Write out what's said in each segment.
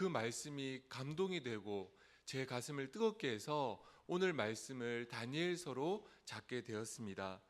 그 말씀이 감동이 되고 제 가슴을 뜨겁게 해서 오늘 말씀을 다니엘서로 잡게 되었습니다.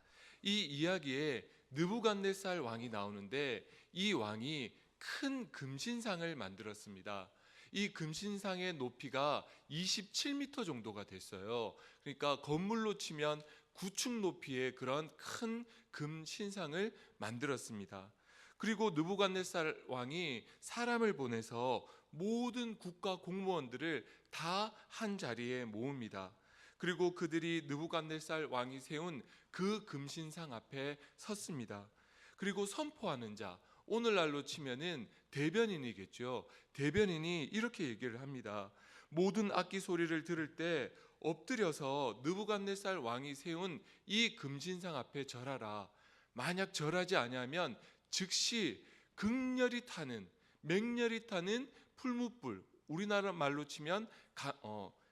이 이야기에 느부갓네살 왕이 나오는데 이 왕이 큰 금신상을 만들었습니다. 이 금신상의 높이가 27m 정도가 됐어요. 그러니까 건물로 치면 9층 높이의 그런 큰 금신상을 만들었습니다. 그리고 느부갓네살 왕이 사람을 보내서 모든 국가 공무원들을 다 한 자리에 모읍니다. 그리고 그들이 느부갓네살 왕이 세운 그 금신상 앞에 섰습니다. 그리고 선포하는 자, 오늘날로 치면은 대변인이겠죠. 대변인이 이렇게 얘기를 합니다. 모든 악기 소리를 들을 때 엎드려서 느부갓네살 왕이 세운 이 금신상 앞에 절하라. 만약 절하지 아니하면 즉시 극렬히 타는, 맹렬히 타는 풀무불, 우리나라 말로 치면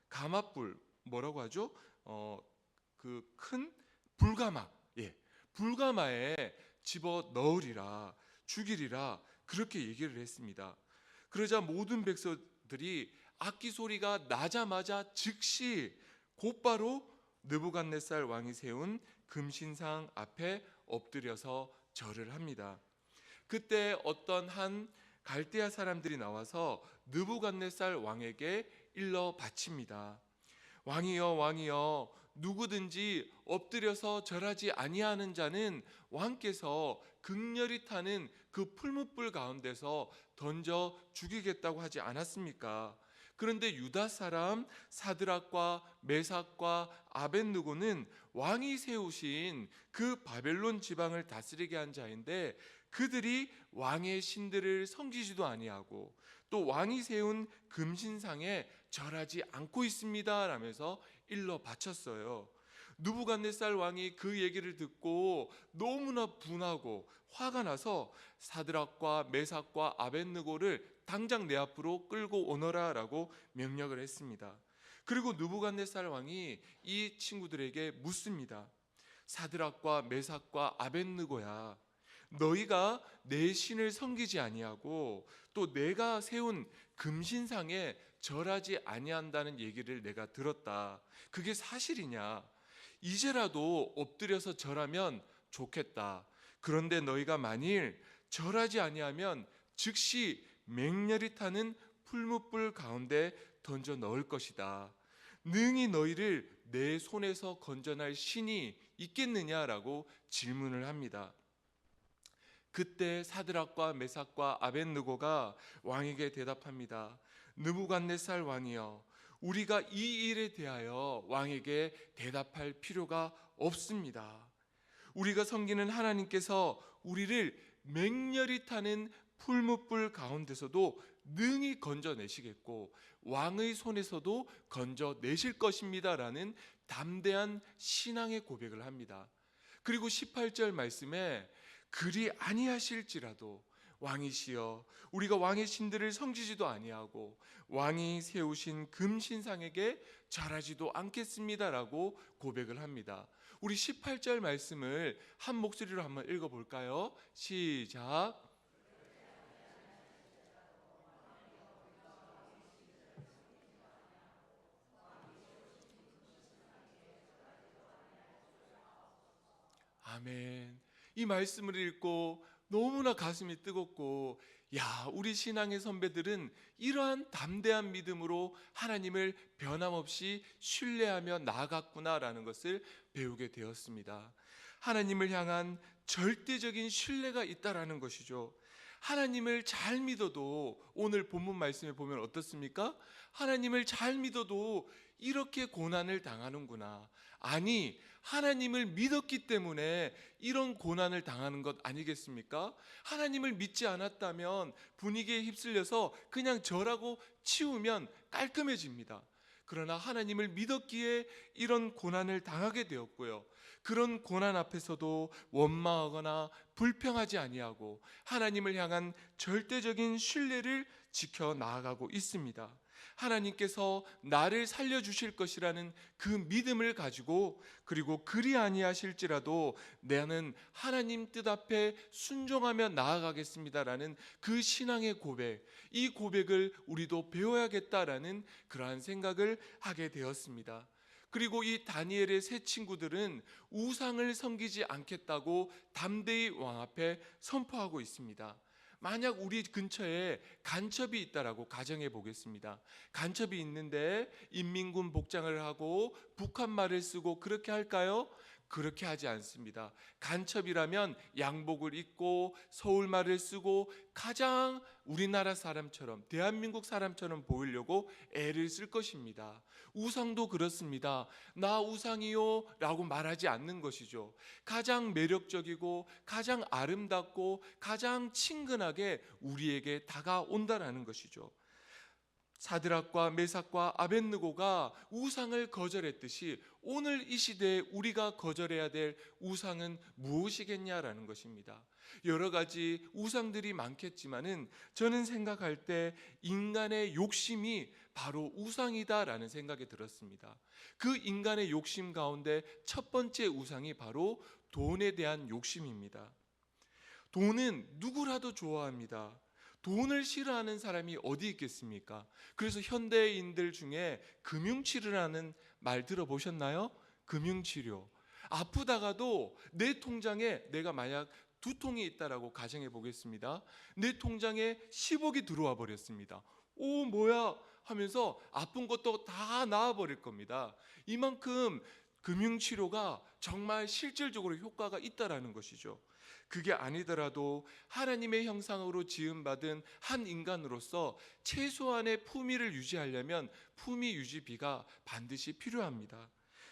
가마불, 뭐라고 하죠? 그 큰 불가마, 불가마에 집어 넣으리라, 죽이리라, 그렇게 얘기를 했습니다. 그러자 모든 백성들이 악기 소리가 나자마자 즉시 곧바로 느부갓네살 왕이 세운 금신상 앞에 엎드려서 절을 합니다. 그때 어떤 한 갈대아 사람들이 나와서 느부갓네살 왕에게 일러 바칩니다. 왕이여, 왕이여, 누구든지 엎드려서 절하지 아니하는 자는 왕께서 극렬히 타는 그 풀무불 가운데서 던져 죽이겠다고 하지 않았습니까? 그런데 유다 사람 사드락과 메삭과 아벳느고는 왕이 세우신 그 바벨론 지방을 다스리게 한 자인데 그들이 왕의 신들을 섬기지도 아니하고 또 왕이 세운 금신상에 절하지 않고 있습니다 라면서 일러 바쳤어요. 느부갓네살 왕이 그 얘기를 듣고 너무나 분하고 화가 나서 사드락과 메삭과 아벳느고를 당장 내 앞으로 끌고 오너라 라고 명령을 했습니다. 그리고 느부갓네살 왕이 이 친구들에게 묻습니다. 사드락과 메삭과 아벳느고야, 너희가 내 신을 섬기지 아니하고 또 내가 세운 금신상에 절하지 아니한다는 얘기를 내가 들었다. 그게 사실이냐? 이제라도 엎드려서 절하면 좋겠다. 그런데 너희가 만일 절하지 아니하면 즉시 맹렬히 타는 풀무불 가운데 던져 넣을 것이다. 능히 너희를 내 손에서 건져낼 신이 있겠느냐라고 질문을 합니다. 그때 사드락과 메삭과 아벳느고가 왕에게 대답합니다. 느부갓네살 왕이여, 우리가 이 일에 대하여 왕에게 대답할 필요가 없습니다. 우리가 섬기는 하나님께서 우리를 맹렬히 타는 풀무불 가운데서도 능히 건져내시겠고 왕의 손에서도 건져내실 것입니다 라는 담대한 신앙의 고백을 합니다. 그리고 18절 말씀에 그리 아니하실지라도 왕이시여, 우리가 왕의 신들을 섬기지도 아니하고 왕이 세우신 금신상에게 절하지도 않겠습니다라고 고백을 합니다. 우리 18절 말씀을 한 목소리로 한번 읽어볼까요? 시작. 아멘. 이 말씀을 읽고 너무나 가슴이 뜨겁고, 우리 신앙의 선배들은 이러한 담대한 믿음으로 하나님을 변함없이 신뢰하며 나아갔구나라는 것을 배우게 되었습니다. 하나님을 향한 절대적인 신뢰가 있다라는 것이죠. 하나님을 잘 믿어도, 오늘 본문 말씀에 보면 어떻습니까? 하나님을 잘 믿어도 이렇게 고난을 당하는구나. 아니, 하나님을 믿었기 때문에 이런 고난을 당하는 것 아니겠습니까? 하나님을 믿지 않았다면 분위기에 휩쓸려서 그냥 절하고 치우면 깔끔해집니다. 그러나 하나님을 믿었기에 이런 고난을 당하게 되었고요. 그런 고난 앞에서도 원망하거나 불평하지 아니하고 하나님을 향한 절대적인 신뢰를 지켜 나아가고 있습니다. 하나님께서 나를 살려주실 것이라는 그 믿음을 가지고, 그리고 그리 아니하실지라도 나는 하나님 뜻 앞에 순종하며 나아가겠습니다라는 그 신앙의 고백, 이 고백을 우리도 배워야겠다라는 그러한 생각을 하게 되었습니다. 그리고 이 다니엘의 세 친구들은 우상을 섬기지 않겠다고 담대히 왕 앞에 선포하고 있습니다. 만약 우리 근처에 간첩이 있다라고 가정해 보겠습니다. 간첩이 있는데 인민군 복장을 하고 북한 말을 쓰고 그렇게 할까요? 그렇게 하지 않습니다. 간첩이라면 양복을 입고 서울말을 쓰고 가장 우리나라 사람처럼, 대한민국 사람처럼 보이려고 애를 쓸 것입니다. 우상도 그렇습니다. 나 우상이요 라고 말하지 않는 것이죠. 가장 매력적이고 가장 아름답고 가장 친근하게 우리에게 다가온다라는 것이죠. 사드락과 메삭과 아벳느고가 우상을 거절했듯이 오늘 이 시대에 우리가 거절해야 될 우상은 무엇이겠냐라는 것입니다. 여러 가지 우상들이 많겠지만은 저는 생각할 때 인간의 욕심이 바로 우상이다라는 생각이 들었습니다. 그 인간의 욕심 가운데 첫 번째 우상이 바로 돈에 대한 욕심입니다. 돈은 누구라도 좋아합니다. 돈을 싫어하는 사람이 어디 있겠습니까? 그래서 현대인들 중에 금융치료라는 말 들어보셨나요? 금융치료. 아프다가도 내 통장에 내가 만약 두통이 있다라고 가정해 보겠습니다. 내 통장에 10억이 들어와 버렸습니다. 오, 뭐야 하면서 아픈 것도 다 나아버릴 겁니다. 이만큼 금융치료가 정말 실질적으로 효과가 있다라는 것이죠. 그게 아니더라도 하나님의 형상으로 지음받은 한 인간으로서 최소한의 품위를 유지하려면 품위 유지비가 반드시 필요합니다.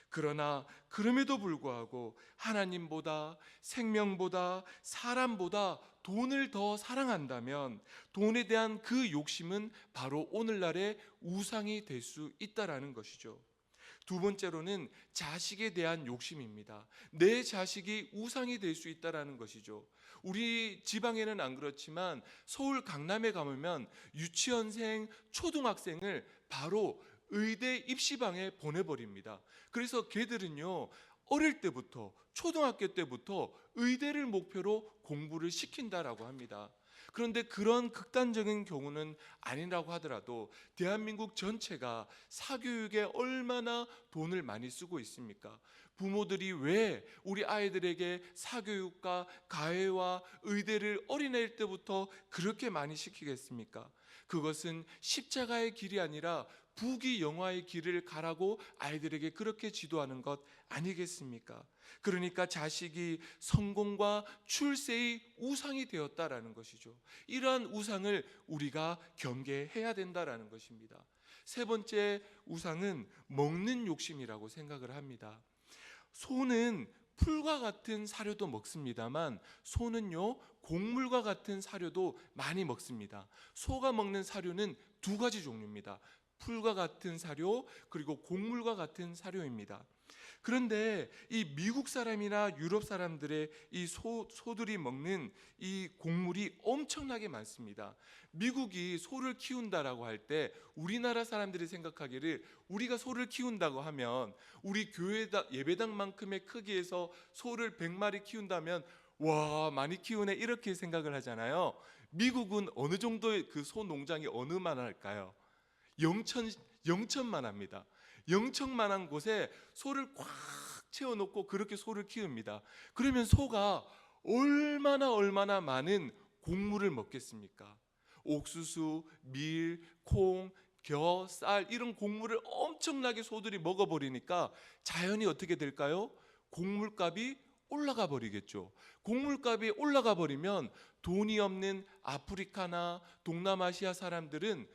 그러나 그럼에도 불구하고 하나님보다, 생명보다, 사람보다 돈을 더 사랑한다면 돈에 대한 그 욕심은 바로 오늘날의 우상이 될 수 있다라는 것이죠. 두 번째로는 자식에 대한 욕심입니다. 내 자식이 우상이 될 수 있다라는 것이죠. 우리 지방에는 안 그렇지만 서울 강남에 가보면 유치원생, 초등학생을 바로 의대 입시방에 보내버립니다. 그래서 걔들은요, 어릴 때부터, 초등학교 때부터 의대를 목표로 공부를 시킨다라고 합니다. 그런데 그런 극단적인 경우는 아니라고 하더라도 대한민국 전체가 사교육에 얼마나 돈을 많이 쓰고 있습니까? 부모들이 왜 우리 아이들에게 사교육과 가해와 의대를 어린애일 때부터 그렇게 많이 시키겠습니까? 그것은 십자가의 길이 아니라 부귀영화의 길을 가라고 아이들에게 그렇게 지도하는 것 아니겠습니까? 그러니까 자식이 성공과 출세의 우상이 되었다라는 것이죠. 이러한 우상을 우리가 경계해야 된다라는 것입니다. 세 번째 우상은 먹는 욕심이라고 생각을 합니다. 소는 풀과 같은 사료도 먹습니다만 소는요, 곡물과 같은 사료도 많이 먹습니다. 소가 먹는 사료는 두 가지 종류입니다. 풀과 같은 사료, 그리고 곡물과 같은 사료입니다. 그런데 이 미국 사람이나 유럽 사람들의 이 소들이 먹는 이 곡물이 엄청나게 많습니다. 미국이 소를 키운다라고 할 때 우리나라 사람들이 생각하기를 우리가 소를 키운다고 하면 우리 교회 예배당만큼의 크기에서 소를 100마리 키운다면 와, 많이 키우네 이렇게 생각을 하잖아요. 미국은 어느 정도의 그 소 농장이 어느만 할까요? 영천만 합니다. 영천만한 곳에 소를 꽉 채워놓고 그렇게 소를 키웁니다. 그러면 소가 얼마나 많은 곡물을 먹겠습니까? 옥수수, 밀, 콩, 겨, 쌀 이런 곡물을 엄청나게 소들이 먹어버리니까 자연히 어떻게 될까요? 곡물값이 올라가 버리겠죠. 곡물값이 올라가 버리면 돈이 없는 아프리카나 동남아시아 사람들은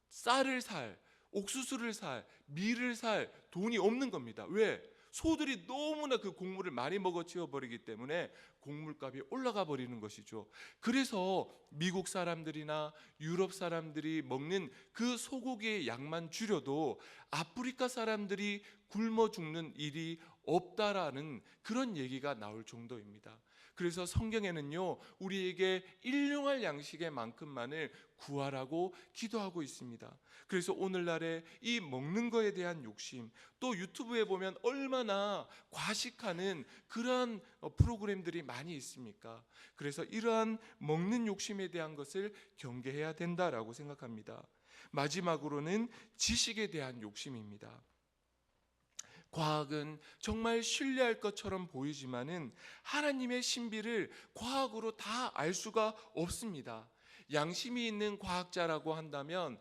쌀을 살, 옥수수를 살, 밀을 살 돈이 없는 겁니다. 왜? 소들이 너무나 그 곡물을 많이 먹어치워 버리기 때문에 곡물값이 올라가 버리는 것이죠. 그래서 미국 사람들이나 유럽 사람들이 먹는 그 소고기의 양만 줄여도 아프리카 사람들이 굶어 죽는 일이 없다라는 그런 얘기가 나올 정도입니다. 그래서 성경에는요, 우리에게 일용할 양식의 만큼만을 구하라고 기도하고 있습니다. 그래서 오늘날에 이 먹는 거에 대한 욕심, 또 유튜브에 보면 얼마나 과식하는 그러한 프로그램들이 많이 있습니까? 그래서 이러한 먹는 욕심에 대한 것을 경계해야 된다라고 생각합니다. 마지막으로는 지식에 대한 욕심입니다. 과학은 정말 신뢰할 것처럼 보이지만은 하나님의 신비를 과학으로 다 알 수가 없습니다. 양심이 있는 과학자라고 한다면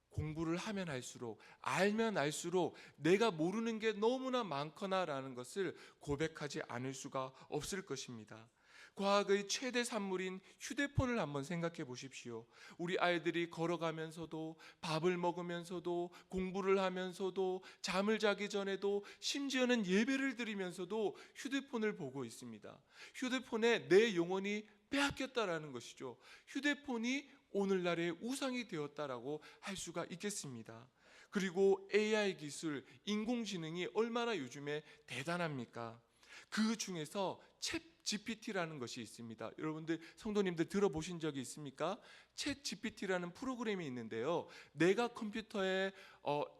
공부를 하면 할수록, 알면 알수록 내가 모르는 게 너무나 많거나라는 것을 고백하지 않을 수가 없을 것입니다. 과학의 최대 산물인 휴대폰을 한번 생각해 보십시오. 우리 아이들이 걸어가면서도, 밥을 먹으면서도, 공부를 하면서도, 잠을 자기 전에도, 심지어는 예배를 드리면서도 휴대폰을 보고 있습니다. 휴대폰에 내 영혼이 빼앗겼다라는 것이죠. 휴대폰이 오늘날의 우상이 되었다라고 할 수가 있겠습니다. 그리고 AI 기술, 인공지능이 얼마나 요즘에 대단합니까? 그 중에서 챗 GPT라는 것이 있습니다. 여러분들 성도님들 들어보신 적이 있습니까? 챗 GPT라는 프로그램이 있는데요, 내가 컴퓨터에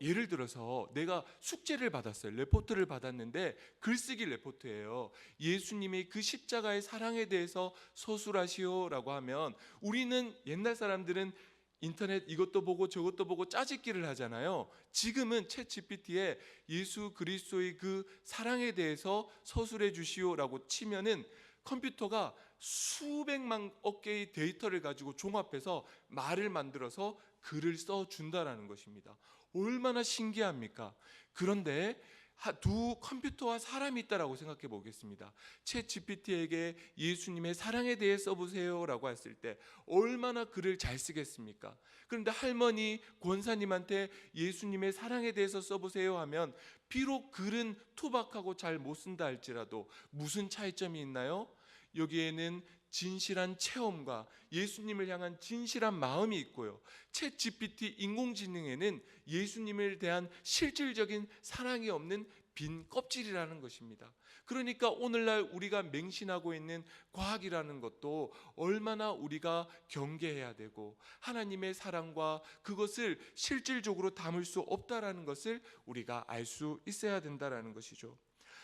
예를 들어서 내가 숙제를 받았어요. 레포트를 받았는데 글쓰기 레포트예요. 예수님의 그 십자가의 사랑에 대해서 서술하시오라고 하면, 우리는 옛날 사람들은 인터넷 이것도 보고 저것도 보고 짜집기를 하잖아요. 지금은 챗 GPT에 예수 그리스도의 그 사랑에 대해서 서술해 주시오라고 치면은 컴퓨터가 수백만 개의 데이터를 가지고 종합해서 말을 만들어서 글을 써 준다라는 것입니다. 얼마나 신기합니까? 그런데 두 컴퓨터와 사람이 있다라고 생각해 보겠습니다. 챗 GPT에게 예수님의 사랑에 대해 써보세요라고 했을 때 얼마나 글을 잘 쓰겠습니까? 그런데 할머니 권사님한테 예수님의 사랑에 대해서 써보세요 하면 비록 글은 투박하고 잘 못 쓴다 할지라도 무슨 차이점이 있나요? 여기에는 진실한 체험과 예수님을 향한 진실한 마음이 있고요, 챗 GPT 인공지능에는 예수님에 대한 실질적인 사랑이 없는 빈 껍질이라는 것입니다. 그러니까 오늘날 우리가 맹신하고 있는 과학이라는 것도 얼마나 우리가 경계해야 되고, 하나님의 사랑과 그것을 실질적으로 담을 수 없다라는 것을 우리가 알 수 있어야 된다라는 것이죠.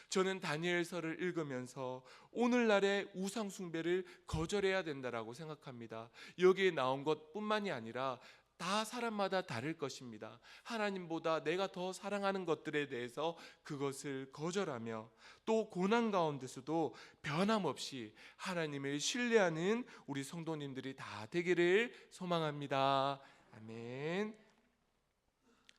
저는 다니엘서를 읽으면서 오늘날의 우상 숭배를 거절해야 된다라고 생각합니다. 여기에 나온 것뿐만이 아니라 다 사람마다 다를 것입니다. 하나님보다 내가 더 사랑하는 것들에 대해서 그것을 거절하며, 또 고난 가운데서도 변함없이 하나님을 신뢰하는 우리 성도님들이 다 되기를 소망합니다. 아멘.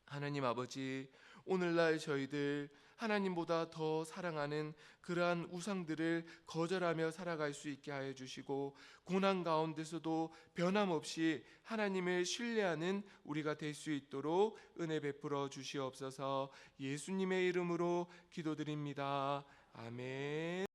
하나님 아버지, 오늘날 저희들 하나님보다 더 사랑하는 그러한 우상들을 거절하며 살아갈 수 있게 하여 주시고, 고난 가운데서도 변함없이 하나님을 신뢰하는 우리가 될 수 있도록 은혜 베풀어 주시옵소서. 예수님의 이름으로 기도드립니다. 아멘.